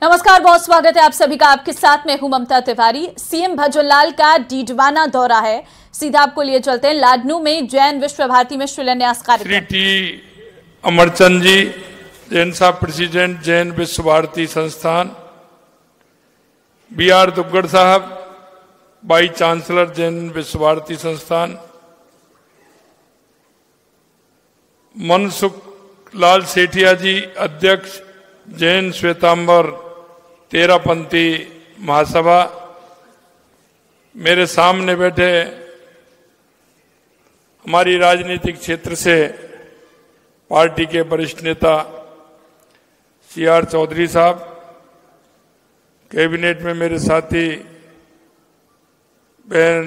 नमस्कार, बहुत स्वागत है आप सभी का। आपके साथ में हूं ममता तिवारी। सीएम भजनलाल का डीडवाना दौरा है, सीधा आपको लिए चलते हैं। लाडनू में जैन विश्व भारती में शिलान्यास कार्यक्रम। श्री टी अमरचंद जी, जैन साहब प्रेसिडेंट जैन विश्व भारती संस्थान, BR दुग्गड़ साहब वाइस चांसलर जैन विश्व भारती संस्थान, मनसुख लाल सेठिया जी अध्यक्ष जैन श्वेतांबर तेरापंथी महासभा, मेरे सामने बैठे हमारी राजनीतिक क्षेत्र से पार्टी के वरिष्ठ नेता CR चौधरी साहब, कैबिनेट में मेरे साथी बहन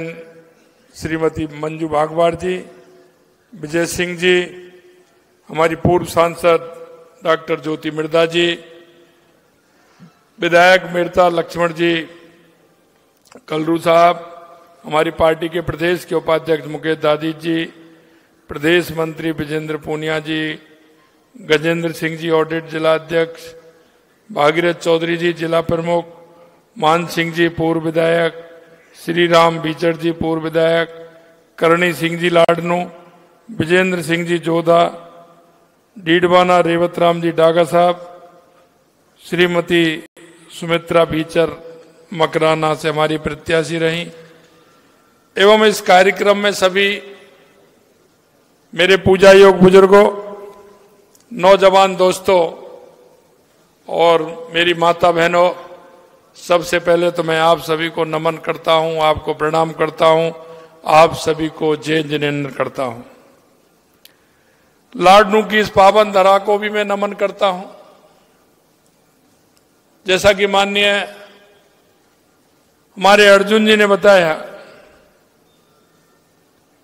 श्रीमती मंजू भागवार जी, विजय सिंह जी, हमारी पूर्व सांसद डॉक्टर ज्योति मिर्धा जी, विधायक मिर्ता लक्ष्मण जी कलरू साहब, हमारी पार्टी के प्रदेश के उपाध्यक्ष मुकेश दादी जी, प्रदेश मंत्री विजेंद्र पूनिया जी, गजेंद्र सिंह जी ऑडिट जिला अध्यक्ष, भागीरथ चौधरी जी जिला प्रमुख, मान सिंह जी पूर्व विधायक, श्री राम बीचर जी पूर्व विधायक, करणी सिंह जी लाडनू, विजेंद्र सिंह जी जोधा, डीडवाना रेवत राम जी डागा साहब, श्रीमती सुमित्रा बीचर मकराना से हमारी प्रत्याशी रहीं, एवं इस कार्यक्रम में सभी मेरे पूजा योग बुजुर्गों, नौजवान दोस्तों और मेरी माता बहनों, सबसे पहले तो मैं आप सभी को नमन करता हूं, आपको प्रणाम करता हूं, आप सभी को जय जिनेन्द्र करता हूं। लाडनू की इस पावन धरा को भी मैं नमन करता हूं। जैसा कि माननीय हमारे अर्जुन जी ने बताया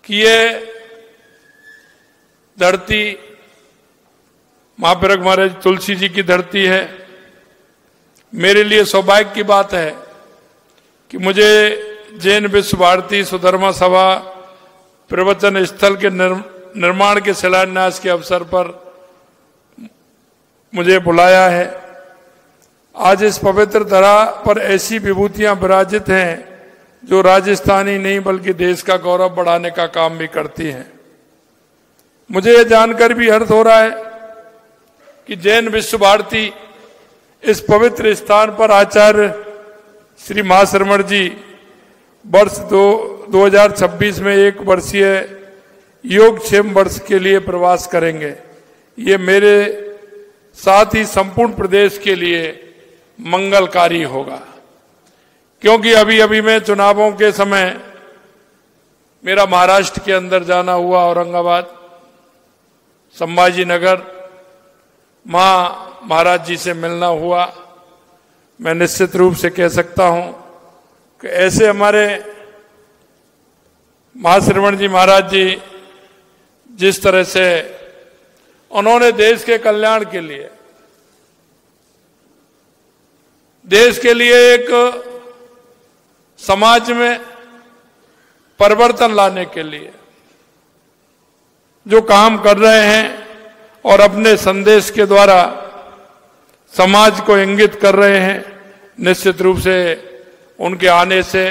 कि ये धरती महाप्रग महाराज तुलसी जी की धरती है। मेरे लिए सौभाग्य की बात है कि मुझे जैन विश्व भारती सुधर्मा सभा प्रवचन स्थल के निर्माण के शिलान्यास के अवसर पर मुझे बुलाया है। आज इस पवित्र धरा पर ऐसी विभूतियां विराजित हैं जो राजस्थानी नहीं बल्कि देश का गौरव बढ़ाने का काम भी करती हैं। मुझे यह जानकर भी हर्ष हो रहा है कि जैन विश्व भारती इस पवित्र स्थान पर आचार्य श्री महाश्रमण जी वर्ष 2026 में 1 वर्षीय योगक्षेम वर्ष के लिए प्रवास करेंगे। ये मेरे साथ ही संपूर्ण प्रदेश के लिए मंगलकारी होगा, क्योंकि अभी अभी मैं चुनावों के समय मेरा महाराष्ट्र के अंदर जाना हुआ, औरंगाबाद, संभाजी नगर, महाराज जी से मिलना हुआ। मैं निश्चित रूप से कह सकता हूं कि ऐसे हमारे महाश्रवण जी महाराज जी जिस तरह से उन्होंने देश के कल्याण के लिए, देश के लिए एक समाज में परिवर्तन लाने के लिए जो काम कर रहे हैं और अपने संदेश के द्वारा समाज को इंगित कर रहे हैं, निश्चित रूप से उनके आने से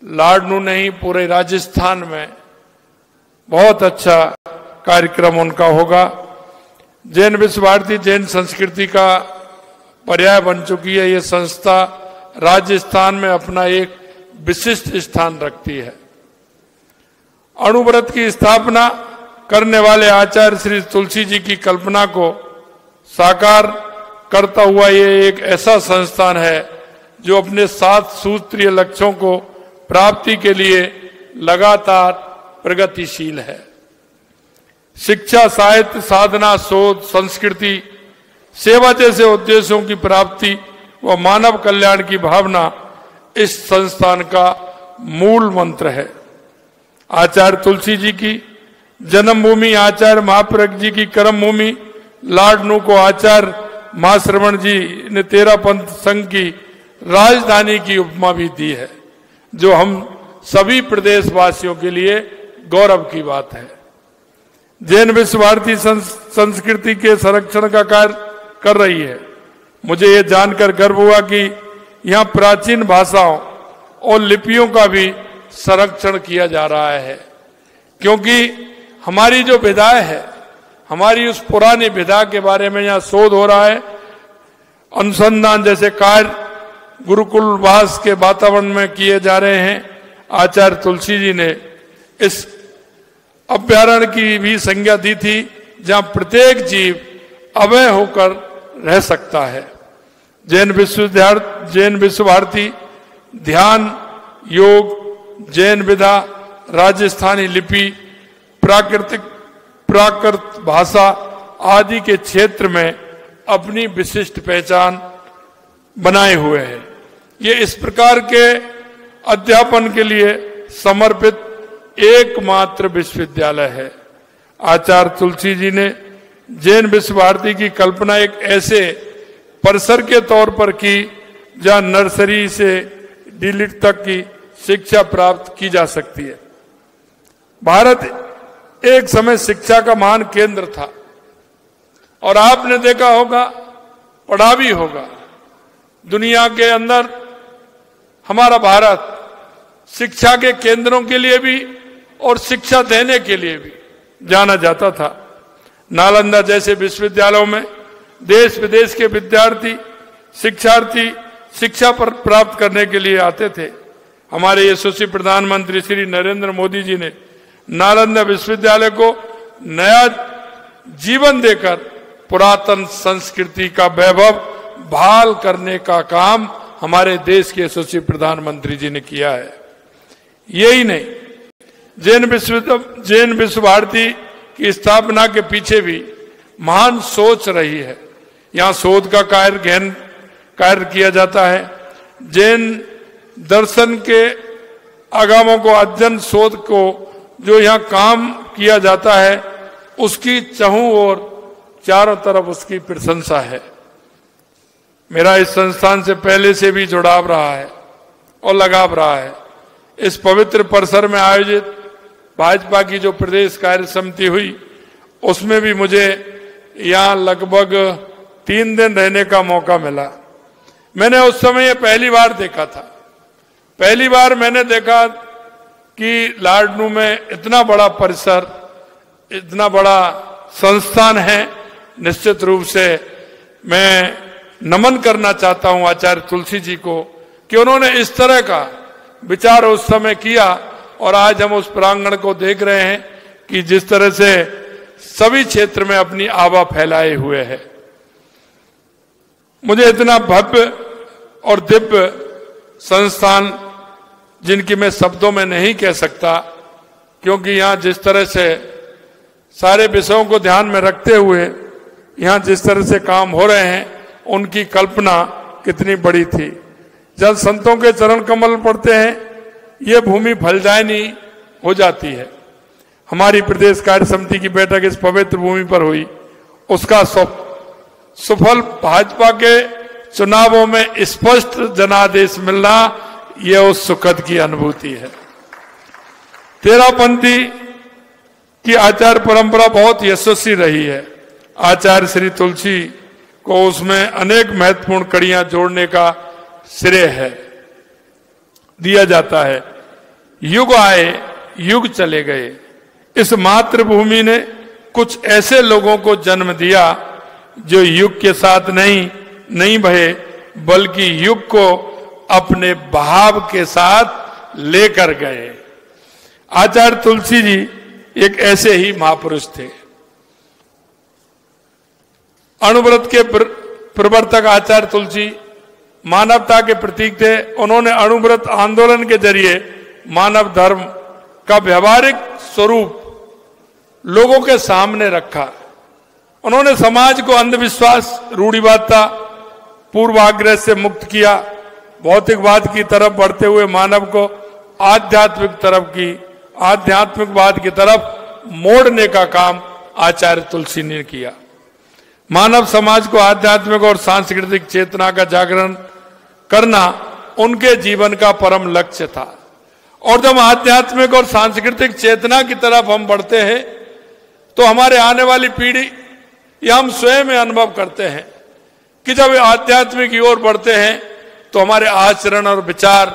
लाडनू नहीं पूरे राजस्थान में बहुत अच्छा कार्यक्रम उनका होगा। जैन विश्व भारती जैन संस्कृति का पर्याय बन चुकी है। ये संस्था राजस्थान में अपना एक विशिष्ट स्थान रखती है। अणुव्रत की स्थापना करने वाले आचार्य श्री तुलसी जी की कल्पना को साकार करता हुआ ये एक ऐसा संस्थान है जो अपने 7 सूत्रीय लक्ष्यों को प्राप्ति के लिए लगातार प्रगतिशील है। शिक्षा, साहित्य, साधना, शोध, संस्कृति, सेवा जैसे उद्देश्यों की प्राप्ति व मानव कल्याण की भावना इस संस्थान का मूल मंत्र है। आचार्य तुलसी जी की जन्मभूमि, आचार्य महाप्रज्ञ जी की कर्मभूमि लाडनू को आचार्य महाश्रवण जी ने तेरापंथ संघ की राजधानी की उपमा भी दी है, जो हम सभी प्रदेशवासियों के लिए गौरव की बात है। जैन विश्व भारती संस्कृति के संरक्षण का कार्य कर रही है। मुझे ये जानकर गर्व हुआ कि यहाँ प्राचीन भाषाओं और लिपियों का भी संरक्षण किया जा रहा है, क्योंकि हमारी जो विधाएं है, हमारी उस पुरानी विधा के बारे में यहाँ शोध हो रहा है। अनुसंधान जैसे कार्य गुरुकुल वास के वातावरण में किए जा रहे हैं। आचार्य तुलसी जी ने इस अभ्यारण्य की भी संज्ञा दी थी, जहां प्रत्येक जीव अभय होकर रह सकता है। जैन विश्व भारती ध्यान, योग, जैन विधा, राजस्थानी लिपि, प्राकृत भाषा आदि के क्षेत्र में अपनी विशिष्ट पहचान बनाए हुए हैं। ये इस प्रकार के अध्यापन के लिए समर्पित एकमात्र विश्वविद्यालय है। आचार्य तुलसी जी ने जैन विश्व भारती की कल्पना एक ऐसे परिसर के तौर पर की जहां नर्सरी से डीलिट तक की शिक्षा प्राप्त की जा सकती है। भारत एक समय शिक्षा का महान केंद्र था, और आपने देखा होगा, पढ़ा भी होगा, दुनिया के अंदर हमारा भारत शिक्षा के केंद्रों के लिए भी और शिक्षा देने के लिए भी जाना जाता था। नालंदा जैसे विश्वविद्यालयों में देश विदेश के विद्यार्थी, शिक्षार्थी शिक्षा पर प्राप्त करने के लिए आते थे। हमारे यशस्वी प्रधानमंत्री श्री नरेंद्र मोदी जी ने नालंदा विश्वविद्यालय को नया जीवन देकर पुरातन संस्कृति का वैभव बहाल करने का काम हमारे देश के यशस्वी प्रधानमंत्री जी ने किया है। यही नहीं, जैन विश्व भारती की स्थापना के पीछे भी महान सोच रही है। यहाँ शोध का कार्य किया जाता है। जैन दर्शन के आगमों को अध्ययन शोध को जो यहाँ काम किया जाता है, उसकी चहुं और चारों तरफ उसकी प्रशंसा है। मेरा इस संस्थान से पहले से भी जुड़ाव रहा है और लगाव रहा है। इस पवित्र परिसर में आयोजित भाजपा की जो प्रदेश कार्य समिति हुई, उसमें भी मुझे यहाँ लगभग 3 दिन रहने का मौका मिला। मैंने उस समय ये पहली बार देखा था। पहली बार मैंने देखा कि लाडनू में इतना बड़ा परिसर, इतना बड़ा संस्थान है। निश्चित रूप से मैं नमन करना चाहता हूं आचार्य तुलसी जी को कि उन्होंने इस तरह का विचार उस समय किया, और आज हम उस प्रांगण को देख रहे हैं कि जिस तरह से सभी क्षेत्र में अपनी आभा फैलाए हुए है। मुझे इतना भव्य और दिव्य संस्थान, जिनकी मैं शब्दों में नहीं कह सकता, क्योंकि यहाँ जिस तरह से सारे विषयों को ध्यान में रखते हुए यहाँ जिस तरह से काम हो रहे हैं, उनकी कल्पना कितनी बड़ी थी। जब संतों के चरण कमल पड़ते हैं, ये भूमि फलदायिनी हो जाती है। हमारी प्रदेश कार्य समिति की बैठक इस पवित्र भूमि पर हुई, उसका सुफल भाजपा के चुनावों में स्पष्ट जनादेश मिलना, यह उस सुखद की अनुभूति है। तेरापंथी की आचार परंपरा बहुत यशस्वी रही है। आचार्य श्री तुलसी को उसमें अनेक महत्वपूर्ण कड़ियां जोड़ने का श्रेय है, दिया जाता है। युग आए, युग चले गए। इस मातृभूमि ने कुछ ऐसे लोगों को जन्म दिया जो युग के साथ नहीं बहे, बल्कि युग को अपने बहाव के साथ लेकर गए। आचार्य तुलसी जी एक ऐसे ही महापुरुष थे। अणुव्रत के प्रवर्तक आचार्य तुलसी मानवता के प्रतीक थे। उन्होंने अणुव्रत आंदोलन के जरिए मानव धर्म का व्यवहारिक स्वरूप लोगों के सामने रखा। उन्होंने समाज को अंधविश्वास, रूढ़िवादिता, पूर्वाग्रह से मुक्त किया। भौतिकवाद की तरफ बढ़ते हुए मानव को आध्यात्मिकवाद की तरफ मोड़ने का काम आचार्य तुलसी ने किया। मानव समाज को आध्यात्मिक और सांस्कृतिक चेतना का जागरण करना उनके जीवन का परम लक्ष्य था। और जब आध्यात्मिक और सांस्कृतिक चेतना की तरफ हम बढ़ते हैं, तो हमारे आने वाली पीढ़ी या हम स्वयं में अनुभव करते हैं कि जब आध्यात्म की ओर बढ़ते हैं तो हमारे आचरण और विचार,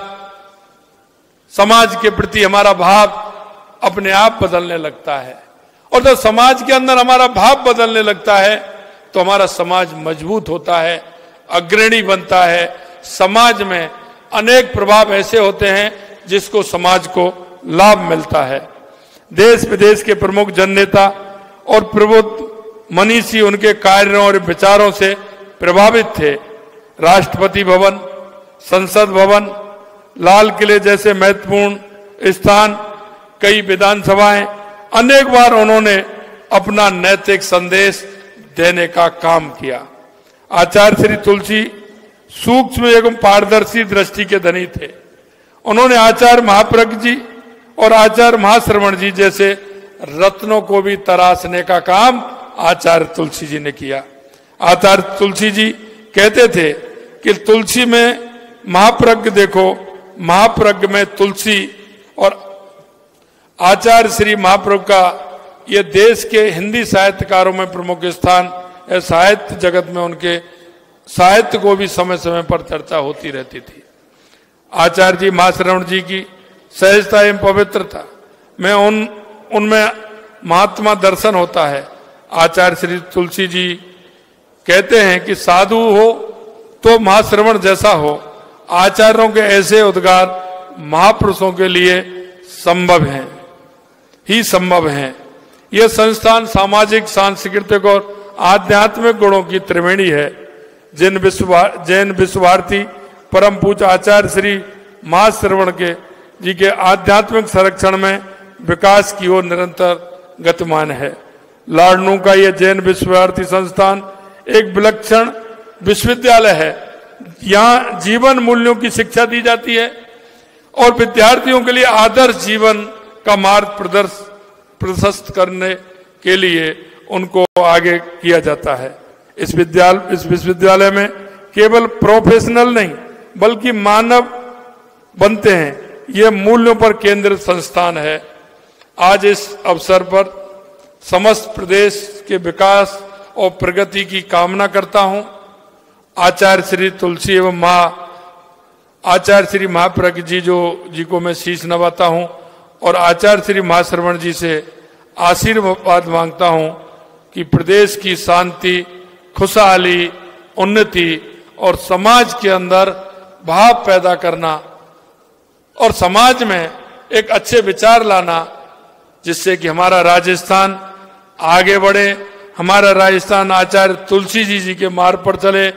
समाज के प्रति हमारा भाव अपने आप बदलने लगता है। और जब समाज के अंदर हमारा भाव बदलने लगता है तो हमारा समाज मजबूत होता है, अग्रणी बनता है। समाज में अनेक प्रभाव ऐसे होते हैं जिसको समाज को लाभ मिलता है। देश विदेश के प्रमुख जननेता और प्रबुद्ध मनीषी उनके कार्यों और विचारों से प्रभावित थे। राष्ट्रपति भवन, संसद भवन, लाल किले जैसे महत्वपूर्ण स्थान, कई विधानसभाएं, अनेक बार उन्होंने अपना नैतिक संदेश देने का काम किया। आचार्य श्री तुलसी सूक्ष्म एवं पारदर्शी दृष्टि के धनी थे। उन्होंने आचार्य महाप्रज्ञ जी और आचार्य महाश्रवण जी जैसे रत्नों को भी तराशने का काम आचार्य तुलसी जी ने किया। आचार्य तुलसी जी कहते थे कि तुलसी में महाप्रज्ञ देखो, महाप्रज्ञ में तुलसी। और आचार्य श्री महाप्रभु का ये देश के हिंदी साहित्यकारों में प्रमुख स्थान है। साहित्य जगत में उनके साहित्य को भी समय समय पर चर्चा होती रहती थी। आचार्य जी महाश्रवण जी की सहजता एवं पवित्रता में उनमें महात्मा दर्शन होता है। आचार्य श्री तुलसी जी कहते हैं कि साधु हो तो महाश्रवण जैसा हो। आचार्यों के ऐसे उद्गार महापुरुषों के लिए संभव हैं। यह संस्थान सामाजिक, सांस्कृतिक और आध्यात्मिक गुणों की त्रिवेणी है। जैन विश्व भारती परम पूज्य आचार्य श्री महाश्रवण के जी के आध्यात्मिक संरक्षण में विकास की ओर निरंतर गतिमान है। लाडनू का यह जैन विश्व भारती संस्थान एक विलक्षण विश्वविद्यालय है। यहाँ जीवन मूल्यों की शिक्षा दी जाती है और विद्यार्थियों के लिए आदर्श जीवन का मार्ग प्रशस्त करने के लिए उनको आगे किया जाता है। इस विश्वविद्यालय में केवल प्रोफेशनल नहीं बल्कि मानव बनते हैं। यह मूल्यों पर केंद्रित संस्थान है। आज इस अवसर पर समस्त प्रदेश के विकास और प्रगति की कामना करता हूं। आचार्य श्री तुलसी एवं आचार्य श्री महाप्रज्ञ जी को मैं शीश नवाता हूं और आचार्य श्री महाश्रवण जी से आशीर्वाद मांगता हूं कि प्रदेश की शांति, खुशहाली, उन्नति और समाज के अंदर भाव पैदा करना और समाज में एक अच्छे विचार लाना, जिससे कि हमारा राजस्थान आगे बढ़े, हमारा राजस्थान आचार्य तुलसी जी के मार्ग पर चले,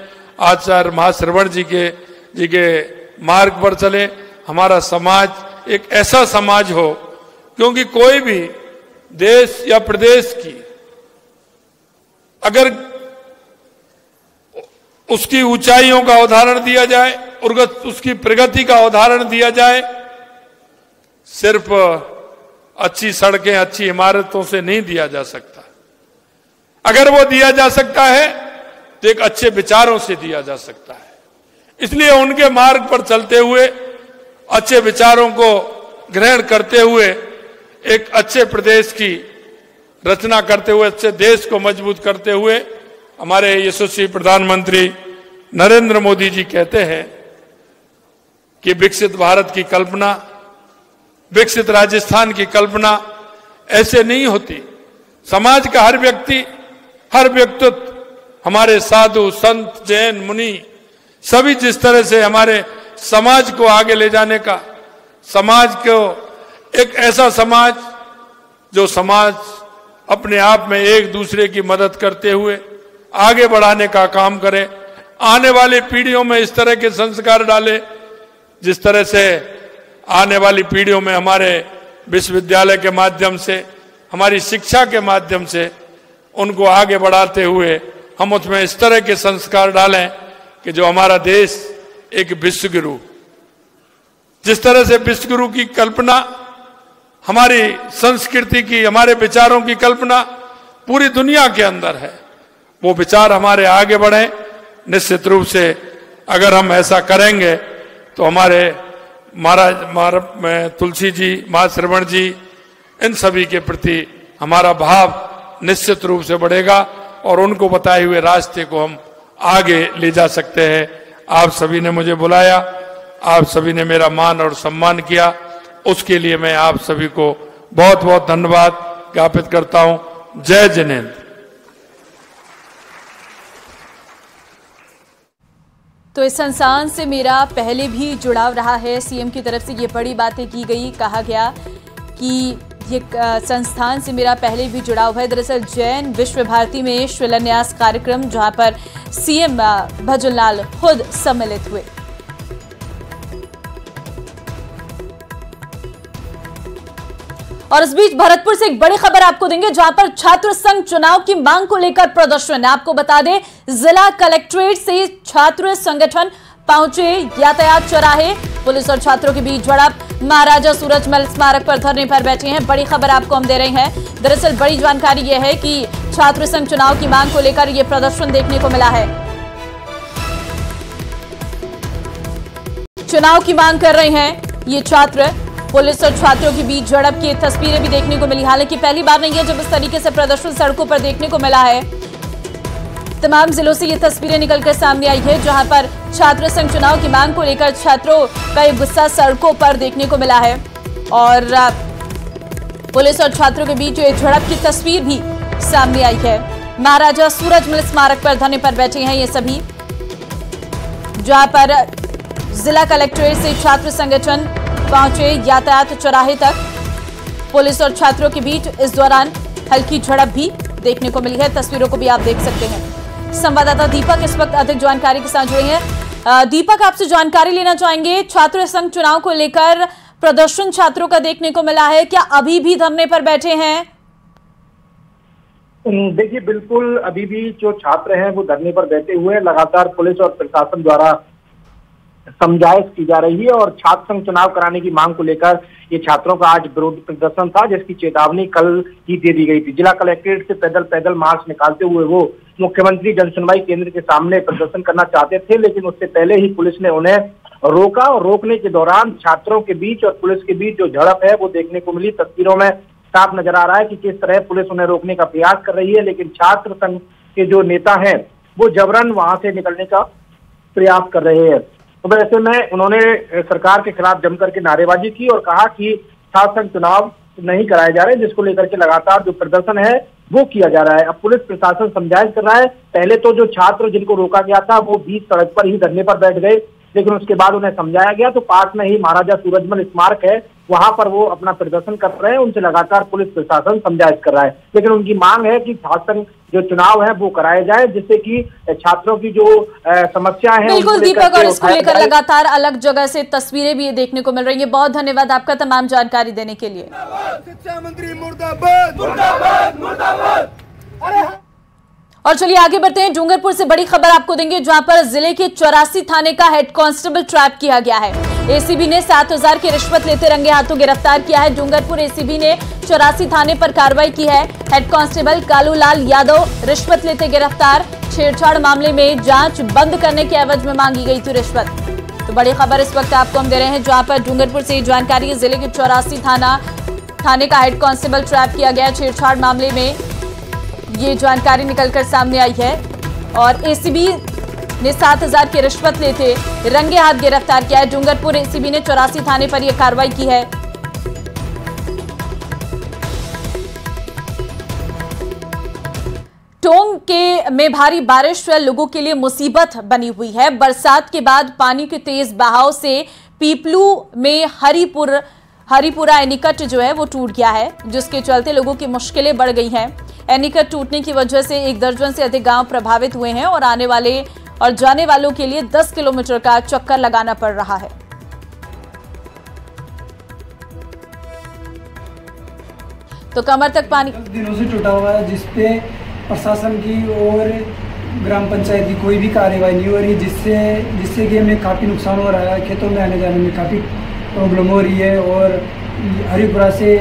आचार्य महाश्रवण जी के मार्ग पर चले। हमारा समाज एक ऐसा समाज हो, क्योंकि कोई भी देश या प्रदेश की अगर उसकी ऊंचाइयों का उदाहरण दिया जाए और उसकी प्रगति का उदाहरण दिया जाए, सिर्फ अच्छी सड़कें, अच्छी इमारतों से नहीं दिया जा सकता। अगर वो दिया जा सकता है तो एक अच्छे विचारों से दिया जा सकता है। इसलिए उनके मार्ग पर चलते हुए, अच्छे विचारों को ग्रहण करते हुए, एक अच्छे प्रदेश की रचना करते हुए, अच्छे देश को मजबूत करते हुए, हमारे यशस्वी प्रधानमंत्री नरेंद्र मोदी जी कहते हैं कि विकसित भारत की कल्पना, विकसित राजस्थान की कल्पना ऐसे नहीं होती। समाज का हर व्यक्ति, हर व्यक्तित्व, हमारे साधु संत, जैन मुनि, सभी जिस तरह से हमारे समाज को आगे ले जाने का, समाज को एक ऐसा समाज जो समाज अपने आप में एक दूसरे की मदद करते हुए आगे बढ़ाने का काम करे, आने वाली पीढ़ियों में इस तरह के संस्कार डाले जिस तरह से आने वाली पीढ़ियों में हमारे विश्वविद्यालय के माध्यम से, हमारी शिक्षा के माध्यम से उनको आगे बढ़ाते हुए हम उसमें इस तरह के संस्कार डालें कि जो हमारा देश एक विश्वगुरु, जिस तरह से विश्वगुरु की कल्पना, हमारी संस्कृति की, हमारे विचारों की कल्पना पूरी दुनिया के अंदर है, वो विचार हमारे आगे बढ़े। निश्चित रूप से अगर हम ऐसा करेंगे तो हमारे महाराज तुलसी जी, महाश्रवण जी, इन सभी के प्रति हमारा भाव निश्चित रूप से बढ़ेगा और उनको बताए हुए रास्ते को हम आगे ले जा सकते हैं। आप सभी ने मुझे बुलाया, आप सभी ने मेरा मान और सम्मान किया, उसके लिए मैं आप सभी को बहुत बहुत धन्यवाद ज्ञापित करता हूं। जय जिनेंद्र। तो इस संस्थान से मेरा पहले भी जुड़ाव रहा है। सीएम की तरफ से ये बड़ी बातें की गई, कहा गया कि ये संस्थान से मेरा पहले भी जुड़ाव है। दरअसल जैन विश्व भारती में शिलान्यास कार्यक्रम जहां पर सीएम भजनलाल खुद सम्मिलित हुए। और इस बीच भरतपुर से एक बड़ी खबर आपको देंगे, जहां पर छात्र संघ चुनाव की मांग को लेकर प्रदर्शन। आपको बता दें, जिला कलेक्ट्रेट से छात्र संगठन पहुंचे यातायात चौराहे। पुलिस और छात्रों के बीच झड़प, महाराजा सूरजमल स्मारक पर धरने पर बैठे हैं। बड़ी खबर आपको हम दे रहे हैं। दरअसल बड़ी जानकारी यह है कि छात्र संघ चुनाव की मांग को लेकर यह प्रदर्शन देखने को मिला है। चुनाव की मांग कर रहे हैं ये छात्र। पुलिस और छात्रों के बीच झड़प की तस्वीरें भी देखने को मिली। हालांकि पहली बार नहीं है जब इस तरीके से प्रदर्शन सड़कों पर देखने को मिला है। तमाम जिलों से ये तस्वीरें निकलकर सामने आई है, जहां पर छात्र संघ चुनाव की मांग को लेकर छात्रों का एक गुस्सा सड़कों पर देखने को मिला है। और पुलिस और छात्रों के बीच एक झड़प की तस्वीर भी सामने आई है। महाराजा सूरजमल स्मारक पर धरने पर बैठे हैं ये सभी, जहां पर जिला कलेक्ट्रेट से छात्र संगठन पहुंचे यातायात चौराहे तक। पुलिस और छात्रों के बीच इस दौरान हल्की झड़प भी देखने को मिली है। तस्वीरों को भी आप देख सकते हैं। संवाददाता दीपक इस वक्त अधिक जानकारी के साथ जुड़े हैं। दीपक, आपसे जानकारी लेना चाहेंगे, छात्र संघ चुनाव को लेकर प्रदर्शन छात्रों का देखने को मिला है, क्या अभी भी धरने पर बैठे हैं? देखिए, बिल्कुल अभी भी जो छात्र हैं वो धरने पर बैठे हुए हैं। लगातार पुलिस और प्रशासन द्वारा समझाइश की जा रही है और छात्र संघ चुनाव कराने की मांग को लेकर ये छात्रों का आज विरोध प्रदर्शन था, जिसकी चेतावनी कल ही दे दी गई थी। जिला कलेक्ट्रेट से पैदल मार्च निकालते हुए वो मुख्यमंत्री जन सुनवाई केंद्र के सामने प्रदर्शन करना चाहते थे, लेकिन उससे पहले ही पुलिस ने उन्हें रोका और रोकने के दौरान छात्रों के बीच और पुलिस के बीच जो झड़प है वो देखने को मिली। तस्वीरों में साफ नजर आ रहा है कि किस तरह पुलिस उन्हें रोकने का प्रयास कर रही है, लेकिन छात्र संघ के जो नेता हैं वो जबरन वहां से निकलने का प्रयास कर रहे हैं। तो ऐसे में उन्होंने सरकार के खिलाफ जमकर के नारेबाजी की और कहा कि छात्र संघ चुनाव नहीं कराए जा रहे, जिसको लेकर के लगातार जो प्रदर्शन है वो किया जा रहा है। अब पुलिस प्रशासन समझाइश कर रहा है। पहले तो जो छात्र जिनको रोका गया था वो बीच सड़क पर ही धरने पर बैठ गए, लेकिन उसके बाद उन्हें समझाया गया तो पास में ही महाराजा सूरजमल स्मारक है, वहां पर वो अपना प्रदर्शन कर रहे हैं। उनसे लगातार पुलिस प्रशासन समझाइश कर रहा है, लेकिन उनकी मांग है कि छात्र संघ जो चुनाव है वो कराए जाए, जिससे कि छात्रों की जो समस्या है। बिल्कुल दीपक, और इसको लेकर लगातार अलग जगह से तस्वीरें भी देखने को मिल रही है। बहुत धन्यवाद आपका तमाम जानकारी देने के लिए। शिक्षा मंत्री मुर्दाबाद, मुर्दाबाद, मुर्दाबाद। और चलिए आगे बढ़ते हैं। डूंगरपुर से बड़ी खबर आपको देंगे, जहां पर जिले के 84 थाने का हेड कांस्टेबल ट्रैप किया गया है। एसीबी ने 7,000 की रिश्वत लेते रंगे हाथों गिरफ्तार किया है। डूंगरपुर एसीबी ने 84 थाने पर कार्रवाई की है। हेड कांस्टेबल कालूलाल यादव रिश्वत लेते गिरफ्तार। छेड़छाड़ मामले में जांच बंद करने के एवज में मांगी गई थी रिश्वत। तो बड़ी खबर इस वक्त आपको हम दे रहे हैं, जहां पर डूंगरपुर से जानकारी है, जिले के 84 थाने का हेड कांस्टेबल ट्रैप किया गया। छेड़छाड़ मामले में ये जानकारी निकलकर सामने आई है और एसीबी ने 7,000 की रिश्वत लेते रंगे हाथ गिरफ्तार किया है। डूंगरपुर एसीबी ने 84 थाने पर यह कार्रवाई की है। टोंक में भारी बारिश लोगों के लिए मुसीबत बनी हुई है। बरसात के बाद पानी के तेज बहाव से पीपलू में हरिपुरा एनीकट जो है वो टूट गया है, जिसके चलते लोगों की मुश्किलें बढ़ गई हैं। एनीकट टूटने की वजह से 1 दर्जन से अधिक गांव प्रभावित हुए हैं और आने वाले और जाने वालों के लिए 10 किलोमीटर का चक्कर लगाना पड़ रहा है। तो कमर तक पानी दिनों से टूटा हुआ है, जिसपे प्रशासन की और ग्राम पंचायत की कोई भी कार्यवाही नहीं हो रही, जिससे कि हमें काफ़ी नुकसान हो रहा है। खेतों में आने जाने में काफ़ी प्रॉब्लम हो रही है और हरिपुरा से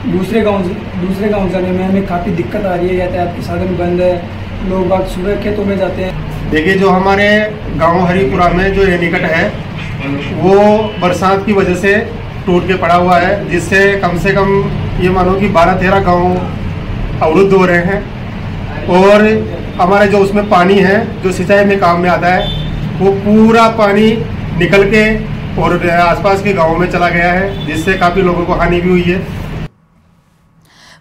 दूसरे गांव जाने में हमें काफ़ी दिक्कत आ रही है। यातायात के साधन बंद है, लोग बाग सुबह खेतों में जाते हैं। देखिए, जो हमारे गांव हरिपुरा में जो एनीकट है वो बरसात की वजह से टूट के पड़ा हुआ है, जिससे कम से कम ये मानो कि 12-13 गांव अवरुद्ध हो रहे हैं और हमारे जो उसमें पानी है जो सिंचाई में काम में आता है वो पूरा पानी निकल के और आसपास के गांवों में चला गया है, जिससे काफी लोगों को हानि भी हुई है।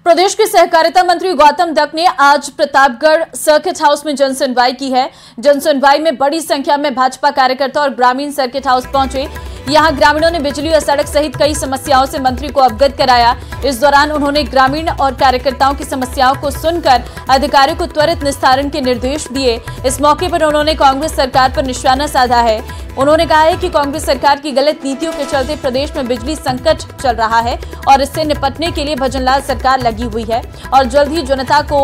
प्रदेश के सहकारिता मंत्री गौतम दत्त ने आज प्रतापगढ़ सर्किट हाउस में जनसुनवाई की है। जनसुनवाई में बड़ी संख्या में भाजपा कार्यकर्ता और ग्रामीण सर्किट हाउस पहुंचे। यहां ग्रामीणों ने बिजली और सड़क सहित कई समस्याओं से मंत्री को अवगत कराया। इस दौरान उन्होंने ग्रामीण और कार्यकर्ताओं की समस्याओं को सुनकर अधिकारियों को त्वरित निस्तारण के निर्देश दिए। इस मौके पर उन्होंने कांग्रेस सरकार पर निशाना साधा है। उन्होंने कहा है कि कांग्रेस सरकार की गलत नीतियों के चलते प्रदेश में बिजली संकट चल रहा है और इससे निपटने के लिए भजनलाल सरकार लगी हुई है और जल्द ही जनता को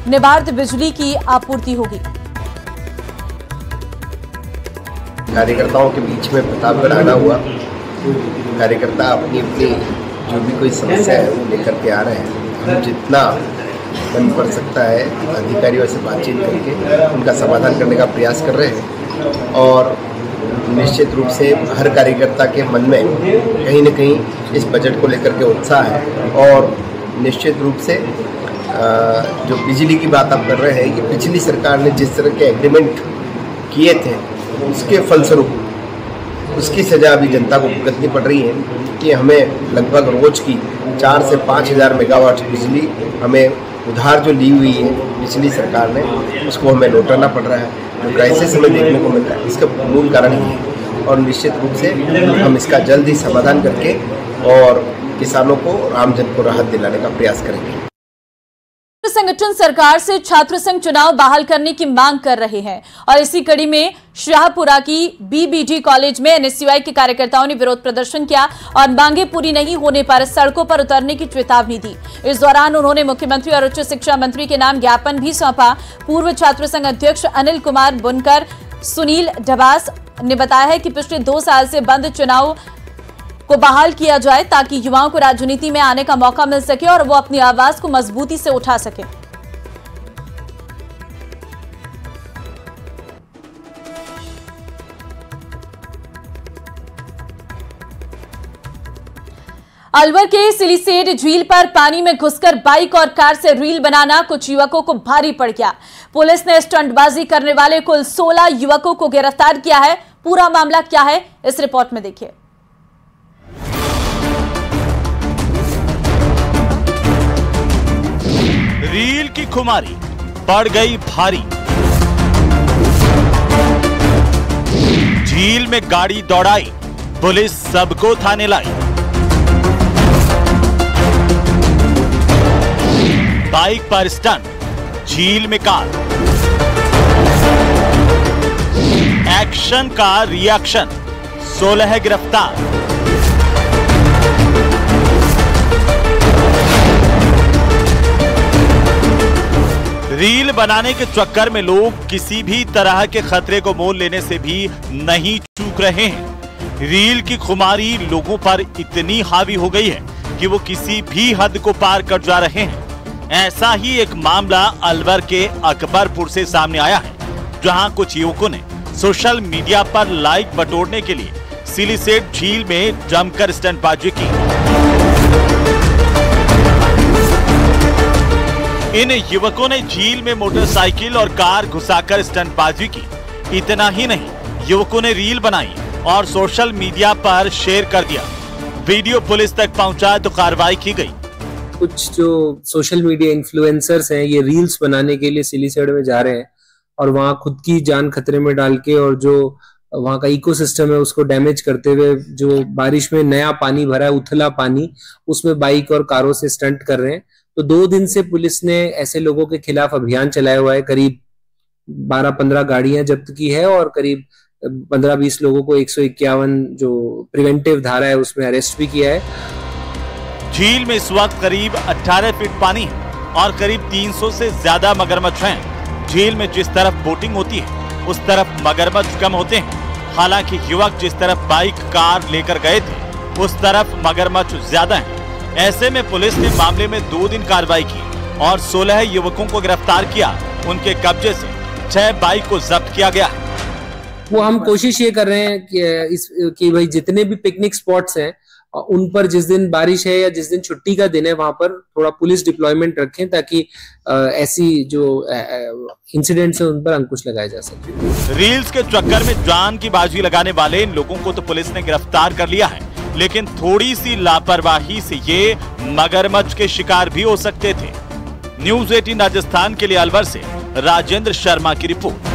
निर्बाध बिजली की आपूर्ति होगी। कार्यकर्ताओं के बीच में प्रतापगढ़ आना हुआ। कार्यकर्ता अपनी अपनी जो भी कोई समस्या है वो लेकर के आ रहे हैं। हम जितना बन पड़ सकता है अधिकारियों से बातचीत करके उनका समाधान करने का प्रयास कर रहे हैं और निश्चित रूप से हर कार्यकर्ता के मन में कहीं न कहीं इस बजट को लेकर के उत्साह है और निश्चित रूप से जो बिजली की बात आप कर रहे हैं, ये पिछली सरकार ने जिस तरह के एग्रीमेंट किए थे उसके फलस्वरूप उसकी सजा अभी जनता को भुगतनी पड़ रही है कि हमें लगभग रोज की 4 से 5 हज़ार मेगावाट बिजली हमें उधार जो ली हुई है पिछली सरकार ने उसको हमें लौटाना पड़ रहा है। जो क्राइसिस हमें देखने को मिल रहा है इसका मूल कारण ये है और निश्चित रूप से हम इसका जल्द ही समाधान करके और किसानों को आमजन को राहत दिलाने का प्रयास करेंगे। संगठन सरकार से छात्र संघ चुनाव बहाल करने की मांग कर रहे हैं और इसी कड़ी में शाहपुरा की बीबीडी कॉलेज में एनएसयूआई के कार्यकर्ताओं ने विरोध प्रदर्शन किया और मांगे पूरी नहीं होने पर सड़कों पर उतरने की चेतावनी दी। इस दौरान उन्होंने मुख्यमंत्री और उच्च शिक्षा मंत्री के नाम ज्ञापन भी सौंपा। पूर्व छात्र संघ अध्यक्ष अनिल कुमार बुनकर सुनील डबास ने बताया है कि पिछले 2 साल से बंद चुनाव को बहाल किया जाए ताकि युवाओं को राजनीति में आने का मौका मिल सके और वो अपनी आवाज को मजबूती से उठा सके। अलवर के सिलीसेड झील पर पानी में घुसकर बाइक और कार से रील बनाना कुछ युवकों को भारी पड़ गया। पुलिस ने स्टंटबाजी करने वाले कुल 16 युवकों को गिरफ्तार किया है। पूरा मामला क्या है इस रिपोर्ट में देखिए। रील की खुमारी पड़ गई भारी। झील में गाड़ी दौड़ाई, पुलिस सबको थाने लाई। बाइक पर स्टंट, झील में कार। एक्शन का रिएक्शन, 16 गिरफ्तार। रील बनाने के चक्कर में लोग किसी भी तरह के खतरे को मोल लेने से भी नहीं चूक रहे हैं। रील की खुमारी लोगों पर इतनी हावी हो गई है कि वो किसी भी हद को पार कर जा रहे हैं। ऐसा ही एक मामला अलवर के अकबरपुर से सामने आया है, जहां कुछ युवकों ने सोशल मीडिया पर लाइक बटोरने के लिए सिलीसेड झील में जमकर स्टंटबाजी की। इन युवकों ने झील में मोटरसाइकिल और कार घुसाकर स्टंटबाजी की। इतना ही नहीं, युवकों ने रील बनाई और सोशल मीडिया पर शेयर कर दिया। वीडियो पुलिस तक पहुंचा तो कार्रवाई की गई। कुछ जो सोशल मीडिया इन्फ्लुएंसर्स हैं ये रील्स बनाने के लिए सिलीसेड में जा रहे हैं और वहाँ खुद की जान खतरे में डाल के और जो वहाँ का इकोसिस्टम है उसको डैमेज करते हुए, जो बारिश में नया पानी भरा है उथला पानी, उसमें बाइक और कारों से स्टंट कर रहे हैं। तो 2 दिन से पुलिस ने ऐसे लोगों के खिलाफ अभियान चलाया हुआ है। करीब 12-15 गाड़ियां जब्त की है और करीब 15-20 लोगों को 151 जो प्रिवेंटिव धारा है उसमें अरेस्ट भी किया है। झील में इस वक्त करीब 18 फीट पानी है और करीब 300 से ज्यादा मगरमच्छ हैं। झील में जिस तरफ बोटिंग होती है उस तरफ मगरमच्छ कम होते हैं। हालांकि युवक जिस तरफ बाइक कार लेकर गए थे उस तरफ मगरमच्छ ज्यादा हैं। ऐसे में पुलिस ने मामले में 2 दिन कार्रवाई की और 16 युवकों को गिरफ्तार किया। उनके कब्जे से 6 बाइक को जब्त किया गया। वो हम कोशिश ये कर रहे हैं कि भाई जितने भी पिकनिक स्पॉट्स हैं उन पर जिस दिन बारिश है या जिस दिन छुट्टी का दिन है वहां पर थोड़ा पुलिस डिप्लॉयमेंट रखें ताकि ऐसी जो इंसिडेंट्स है उन पर अंकुश लगाया जा सके। रील्स के चक्कर में जान की बाजी लगाने वाले इन लोगों को तो पुलिस ने गिरफ्तार कर लिया है, लेकिन थोड़ी सी लापरवाही से ये मगरमच्छ के शिकार भी हो सकते थे। न्यूज़ 18 राजस्थान के लिए अलवर से राजेंद्र शर्मा की रिपोर्ट।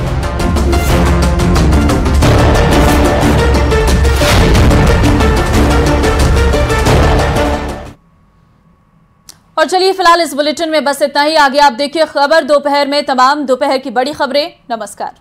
और चलिए फिलहाल इस बुलेटिन में बस इतना ही। आगे आप देखिए खबर दोपहर में तमाम दोपहर की बड़ी खबरें। नमस्कार।